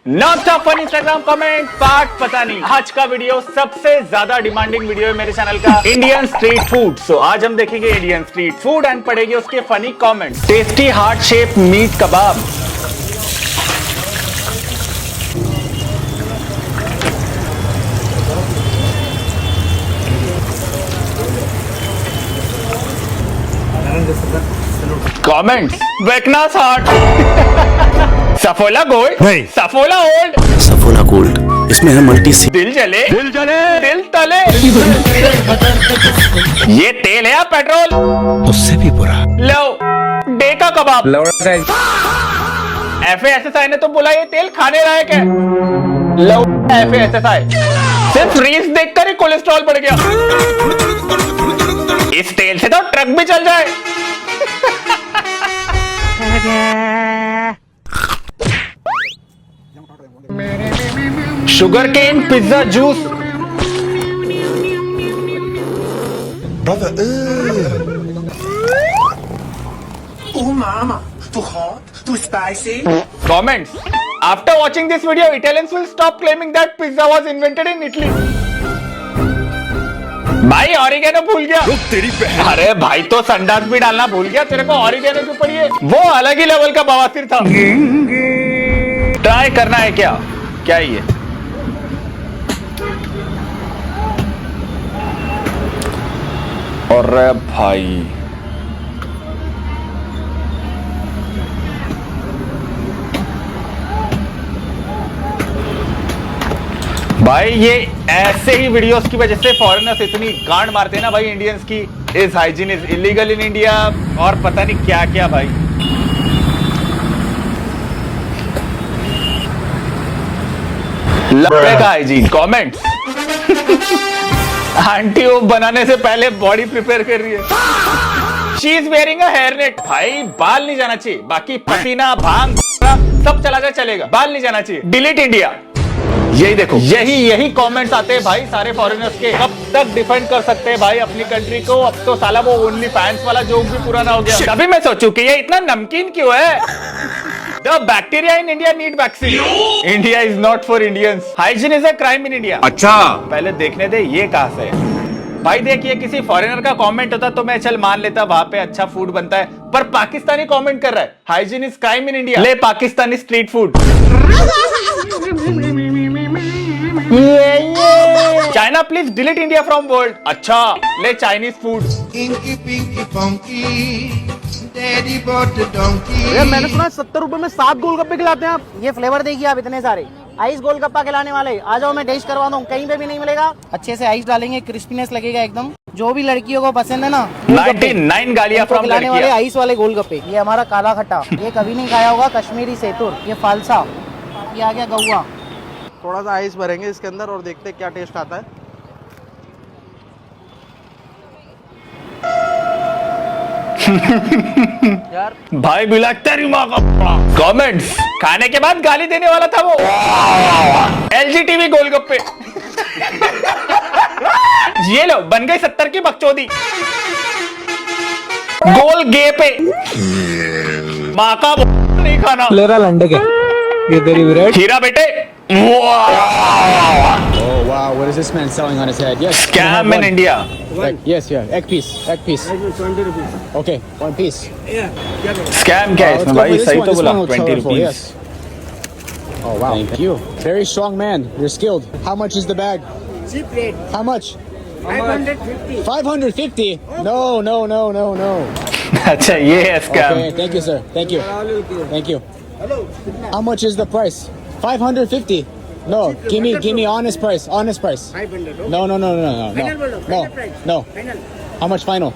Not fun Instagram comment part पता नहीं। आज का वीडियो सबसे ज्यादा डिमांडिंग वीडियो है मेरे चैनल का, इंडियन स्ट्रीट फूड। सो आज हम देखेंगे इंडियन स्ट्रीट फूड एंड पढ़ेंगे उसके funny comments. Tasty heart shape meat kebab, comments वेकनास हार्ट, सफोला गोल्ड नहीं, सफोला ओल्ड, सफोला गोल्ड, इसमें है मल्टी सी। दिल जले दिल तले। ये तेल है या पेट्रोल? उससे भी बुरा। लो डे का कबाब। FASSI ने तो बोला ये तेल खाने लायक है। लो FASSI, सिर्फ रील्स देखकर ही कोलेस्ट्रॉल बढ़ गया। इस तेल से तो ट्रक भी चल जाए। Sugarcane pizza juice, Oh mama, too hot, too spicy. comments. After watching this video, Italians will stop claiming that pizza was invented in Italy. भाई ऑरिगेनो भूल गया। तेरी बहन। अरे भाई तो संडास भी डालना भूल गया, तेरे को ऑरिगेनो क्यों पड़ी है? वो अलग ही लेवल का बवासीर था। ट्राई करना है क्या? क्या ये? अरे भाई भाई ये ऐसे ही वीडियोस की वजह से फॉरेनर्स इतनी गांड मारते हैं ना भाई इंडियंस की। इस hygiene is illegal in India और पता नहीं क्या क्या भाई। लड़के का हाइजीन कमेंट्स। आंटी वो बनाने से पहले बॉडी प्रिपेयर कर रही है। She is wearing a hair net. भाई बाल नहीं जाना चाहिए, बाकी पसीना भांग सब चला जाए चलेगा, बाल नहीं जाना चाहिए। Delete India. यही देखो, यही कमेंट्स आते हैं भाई सारे फॉरेनर्स के। कब तक डिफेंड कर सकते हैं भाई अपनी कंट्री को? अब तो साला वो ओनली फैंस वाला जोक भी पुराना हो गया। तभी मैं सोचूं कि ये इतना नमकीन क्यों है? The bacteria in India need vaccine. India is not for Indians. Hygiene is a crime in India. अच्छा, पहले देखने दे ये कहां से है। भाई देखिए किसी फॉरेनर का कमेंट होता तो मैं चल मान लेता वहां पे अच्छा फूड बनता है, पर पाकिस्तानी कमेंट कर रहा है hygiene is crime in India. ले Pakistani street food. China please delete India from world. अच्छा ले Chinese food. Inky pinky funky, daddy bought a donkey. यार मैंने सुना 70 रुपए में 7 गोलगप्पे खिलाते हैं आप। ये फ्लेवर देखिए आप, इतने सारे आइस गोलगप्पा खिलाने वाले। आ जाओ मैं टेस्ट करवा दूं, कहीं पे भी नहीं मिलेगा। अच्छे से आइस डालेंगे, क्रिस्पीनेस लगेगा एकदम। जो भी लड़कियों को पसंद है ना, 99 गालियां फ्रॉम खिलाने वाले लड़कियां। आइस वाले गोलगप्पे। ये हमारा काला खट्टा, ये कभी नहीं खाया होगा कश्मीरी सेतुर। ये फालसा, ये आ गया गौवा। थोड़ा सा आइस भरेंगे इसके अंदर और देखते हैं क्या टेस्ट आता है। यार भाई बिला तेरी माँ का कमेंट्स। खाने के बाद गाली देने वाला था वो। LGTV गोलगप्पे। ये लो बन गई 70 की बकचोदी। गोल गे पे माँ का नहीं खाना। ले रहा लंडे के ये तेरी विराट। खीरा बेटे। Oh wow, what is this man selling on his head? Yes. Scam in India. Yes, yeah. Egg piece. 20 rupees. Okay, 1 piece. Scam क्या है इसमें भाई? सही तो बोला 20 rupees. Yes. Oh wow. Thank you. Very strong man. You're skilled. How much is the bag? cheap rate, How much? 550। 550. No. अच्छा ये है scam. Okay, thank you sir. Thank you. How much is the price? 550. No, give me honest price. 500। No. Final bolo, final price. No. Final। How much final?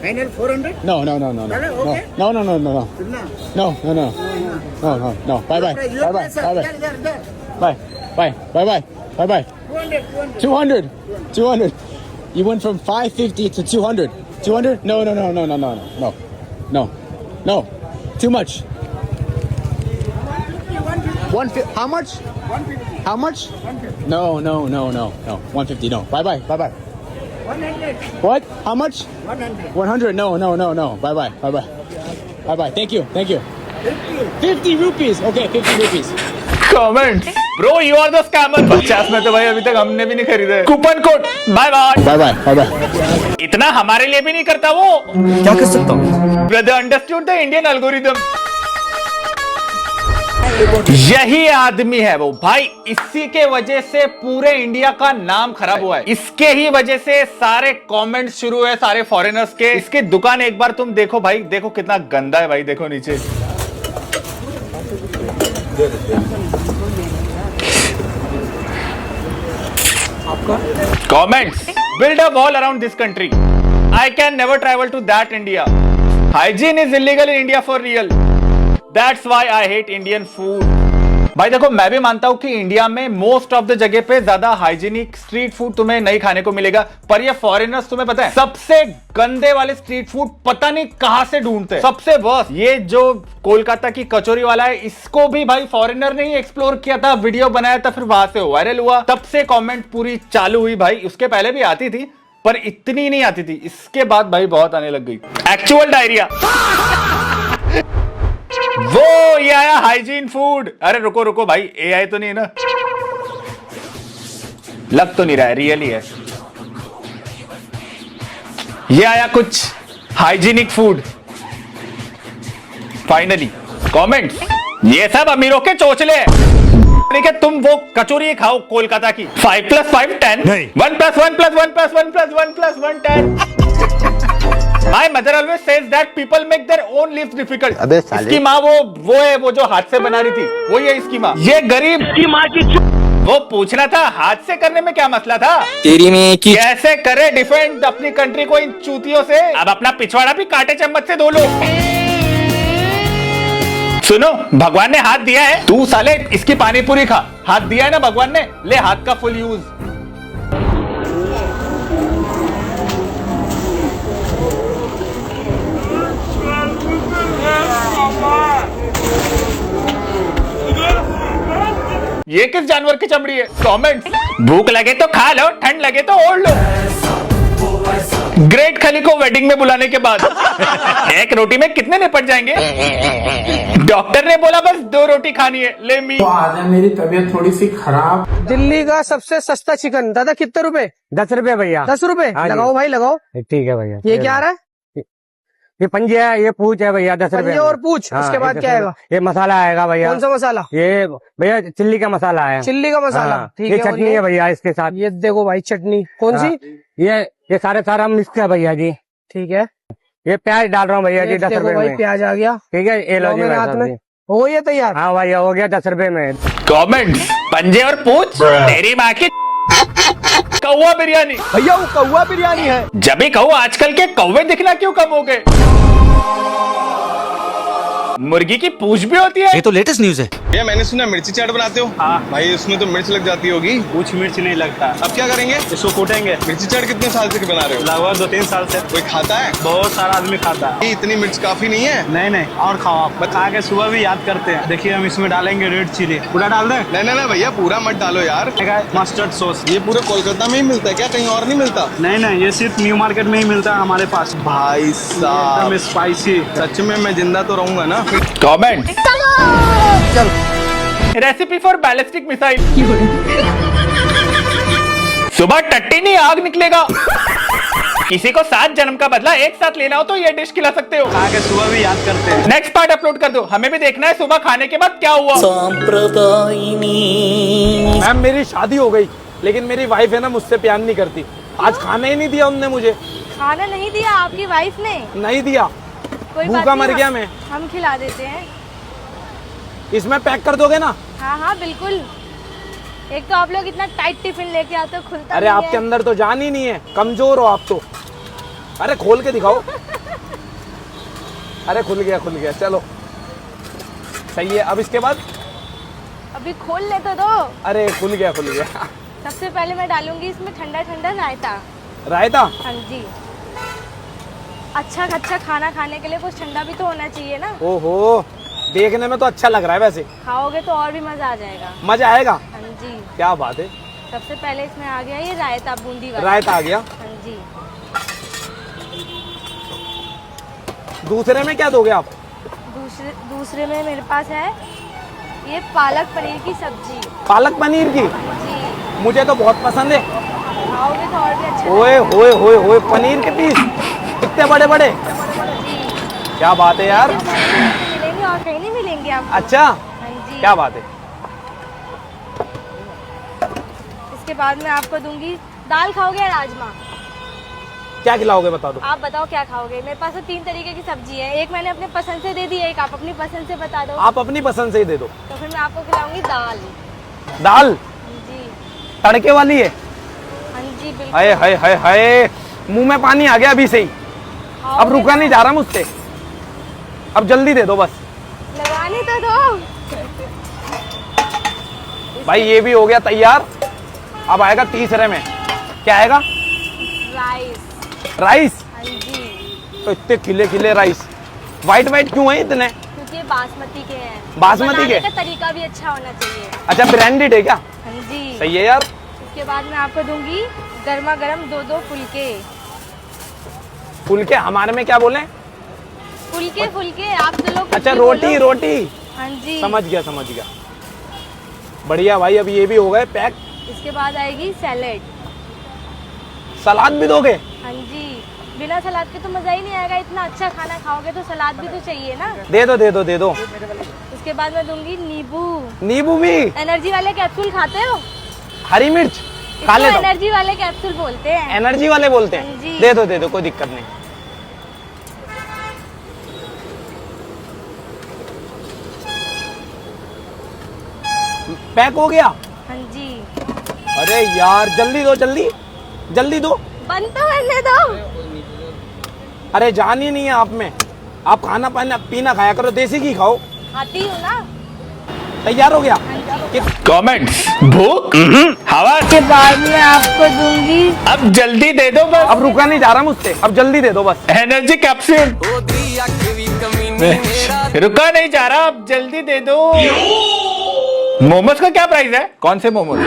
Final 400। No. Okay. No. कितना? No. Bye. Your price, sir। इधर। Bye. 200। 200. You went from 550 to 200. 200? No. Too much. 150. How much? 150। How much? 150। No. 150. No. Bye. 100। What? How much? 100। 100. No. Bye. Thank you. 50। 50 rupees. Okay, 50 rupees. Comment bro you are the scammer. 50 में तो भाई अभी तक हमने भी नहीं खरीदा। Coupon code bye bye Bye bye. Bye bye. इतना हमारे लिए भी नहीं करता वो। क्या कर सकता हूँ? Brother understood the Indian algorithm. यही आदमी है वो भाई, इसी के वजह से पूरे इंडिया का नाम खराब हुआ है। इसके ही वजह से सारे कमेंट्स शुरू है सारे फॉरेनर्स के। इसकी दुकान एक बार तुम देखो भाई, देखो कितना गंदा है भाई, देखो नीचे। Comments build a wall around this country. I can never travel to that India. Hygiene is illegal in India for real. That's why I hate Indian food. भाई देखो मैं भी मानता हूं कि इंडिया में मोस्ट ऑफ द जगह पे ज्यादा हाइजीनिक स्ट्रीट फूड तुम्हें नहीं खाने को मिलेगा, पर ये फॉरेनर्स तुम्हें पता है सबसे गंदे वाले स्ट्रीट फूड पता नहीं कहां से ढूंढते हैं। सबसे वर्स्ट ये जो कोलकाता की कचौरी वाला है, इसको भी भाई फॉरेनर ने ही एक्सप्लोर किया था, वीडियो बनाया था, फिर वहां से वायरल हुआ, तब से कमेंट पूरी चालू हुई भाई। उसके पहले भी आती थी पर इतनी नहीं आती थी, इसके बाद भाई बहुत आने लग गई। एक्चुअल डायरिया वो ये आया हाइजीन फूड। अरे रुको रुको भाई, एआई तो नहीं है ना? लग तो नहीं रहा है, रियल ही है। ये आया कुछ हाइजीनिक फूड फाइनली। कमेंट्स ये सब अमीरों के चोचले हैं। तुम वो कचौरी खाओ कोलकाता की। 5 + 5 10 नहीं। 1 + 1 + 1 + 1 + 1 + 1 10। My mother always says that people make their own lives difficult। अबे साले। इसकी माँ वो है वो जो हाथ से बना रही थी, वो ये इसकी माँ। ये गरीब की माँ की वो पूछ रहा था हाथ से करने में क्या मसला था, तेरी में की कैसे करे डिफेंड अपनी कंट्री को इन चूतियों से। अब अपना पिछवाड़ा भी कांटे चम्मच से धो लो। सुनो भगवान ने हाथ दिया है, तू साले इसकी पानी पूरी खा। हाथ दिया है ना भगवान ने, ले हाथ का फुल यूज। ये किस जानवर की चमड़ी है? कमेंट भूख लगे तो खा लो, ठंड लगे तो ओढ़ लो। ग्रेट खली को वेडिंग में बुलाने के बाद एक रोटी में कितने निपट जाएंगे? डॉक्टर ने बोला बस 2 रोटी खानी है, ले मी। तो आज है मेरी तबीयत थोड़ी सी खराब। दिल्ली का सबसे सस्ता चिकन दादा कितने रुपए? 10 रुपए भैया। 10 रुपए लगाओ भाई लगाओ। ठीक है भैया। ये क्या आ रहा है? ये पंजे है, ये पूछ है भैया 10 रुपए। पंजे और पूछ, हाँ, उसके बाद क्या आएगा? ये मसाला आएगा भैया। कौन सा मसाला? ये भैया चिल्ली का मसाला है। चिल्ली का मसाला। हाँ, ठीक ये है। चटनी है भैया इसके साथ। ये देखो भाई चटनी कौन सी? ये सारा मिक्स है भैया जी। ठीक है। ये प्याज डाल रहा हूँ भैया जी 10 रुपए भाई में। प्याज आ गया। ठीक है ये लो जी मेरे भाई हाथ साहब में जी। हो ये तैयार। हाँ भैया हो गया 10 रुपए में। कमेंट पंजे और पूछ तेरी माँ की कौवा बिरयानी। भैया वो कौवा बिरयानी है। जब भी कहूँ आजकल के कौवे दिखना क्यों कम हो गए? मुर्गी की पूछ भी होती है। ये तो लेटेस्ट न्यूज है। भैया मैंने सुना मिर्ची चाट बनाते हो। हाँ भाई उसमें तो मिर्च लग जाती होगी। कुछ मिर्च नहीं लगता। अब क्या करेंगे? इसको कूटेंगे। मिर्ची चाट कितने साल से बना रहे हो? लगभग 2-3 साल से। कोई खाता है? बहुत सारा आदमी खाता है। ये इतनी मिर्च काफी नहीं है? नहीं और खाओ आप। खा के सुबह भी याद करते हैं। देखिए हम इसमें डालेंगे रेड चिली। पूरा डाल दें? नहीं भैया पूरा मत डालो यार। Mustard sauce. ये पूरे कोलकाता में ही मिलता है क्या, कहीं और नहीं मिलता? नहीं ये सिर्फ न्यू मार्केट में ही मिलता है हमारे पास। भाई साहब एकदम स्पाइसी। सच में मैं जिंदा तो रहूंगा ना। Comment recipe for ballistic missile. सुबह टट्टी नहीं आग निकलेगा। किसी को 7 जन्म का बदला एक साथ लेना हो तो ये डिश खिला सकते हो। खा के सुबह भी याद करते हैं। नेक्स्ट पार्ट अपलोड कर दो, हमें भी देखना है सुबह खाने के बाद क्या हुआ। मैम मेरी शादी हो गई लेकिन मेरी वाइफ है ना मुझसे प्यार नहीं करती। आज खाना ही नहीं दिया उनने मुझे। खाना नहीं दिया आपकी वाइफ ने? नहीं दिया। कोई भूखा बात नहीं, मर गया मैं। हम खिला देते हैं। इसमें पैक कर दोगे ना? हाँ बिल्कुल। एक तो आप लोग इतना टाइट टिफिन लेके आते हो, खुलता अरे नहीं आपके है। अंदर तो जान ही नहीं है, कमजोर हो आप तो। अरे खोल के दिखाओ। अरे खुल गया चलो सही है। अब इसके बाद? अभी खोल ले तो दो। अरे खुल गया। सबसे पहले मैं डालूंगी इसमें ठंडा रायता। रायता? हाँ जी। अच्छा खाना खाने के लिए कुछ ठंडा भी तो होना चाहिए ना। ओहो देखने में तो अच्छा लग रहा है, वैसे खाओगे तो और भी मजा आ जाएगा। मजा आएगा? हाँ जी। क्या बात है। सबसे पहले इसमें आ गया ये रायता, बूंदी वाला। रायता आ गया। हाँ जी। दूसरे में क्या दोगे आप? दूसरे में मेरे पास है ये पालक पनीर की सब्जी। पालक पनीर की? जी, मुझे तो बहुत पसंद है। खाओगे तो और भी अच्छा ओए होए होए होए, पनीर के पीस इतने बड़े बड़े, क्या बात है यार। मिलेंगे और कहीं नहीं मिलेंगे आपको। अच्छा, हाँ जी। क्या बात है। इसके बाद मैं आपको दूंगी दाल। खाओगे या राजमा? क्या खिलाओगे बता दो। आप बताओ क्या खाओगे। मेरे पास तो 3 तरीके की सब्जी है, एक मैंने अपने पसंद से दे दी, एक आप अपनी पसंद से बता दो। आप अपनी पसंद से ही दे दो। तो फिर मैं आपको खिलाऊंगी दाल। दाल जी, तड़के वाली है? हाँ जी बिल्कुल। हाय हाय हाय हाय, मुंह में पानी आ गया अभी से ही। अब रुका नहीं जा रहा मुझसे, अब जल्दी दे दो बस। लगाने तो दो। भाई ये भी हो गया तैयार, अब आएगा तीसरे में। क्या आएगा? राइस। राइस? हाँ जी, तो इतने खिले खिले राइस, वाइट वाइट क्यों है इतने? क्योंकि ये बासमती के हैं। बासमती बनाने के? का तरीका भी अच्छा होना चाहिए। अच्छा, ब्रांडेड है क्या? हाँ जी। सही है यार। इसके बाद मैं आपको दूंगी गर्मा गर्म 2-2 फुलके। फुलके हमारे में क्या बोले? फुलके फुलके, आप तो लोग अच्छा, कुछ भी रोटी बोलो। रोटी, हाँ जी, समझ गया समझ गया। बढ़िया भाई, अब ये भी हो गए पैक। इसके बाद आएगी सैलेड। सलाद भी दोगे? हाँ जी, बिना सलाद के तो मजा ही नहीं आएगा। इतना अच्छा खाना खाओगे तो सलाद भी तो चाहिए ना। दे दो दे दो दे दो। इसके बाद मैं दूंगी नींबू। नींबू भी? एनर्जी वाले कैप्सूल खाते हो? हरी मिर्च खा लेता हूँ। एनर्जी वाले कैप्सूल बोलते हैं। एनर्जी वाले बोलते हाँ हैं? जी। दे दो कोई दिक्कत नहीं। पैक हो गया? हाँ जी, अरे यार जल्दी दो, जल्दी जल्दी दो। बंद तो करने दो। अरे जान ही नहीं है आप में, आप खाना पाना पीना खाया करो, देसी घी खाओ। खाती हूँ ना। तैयार हो गया? कमेंट्स, भूख, हवा। इसके बाद में आपको दूंगी, अब जल्दी दे दो बस। अब रुका नहीं जा रहा मुझसे, अब जल्दी दे दो बस। Energy capsule. रुका नहीं जा रहा, अब जल्दी दे दो। मोमोज का क्या प्राइस है? कौन से मोमोज?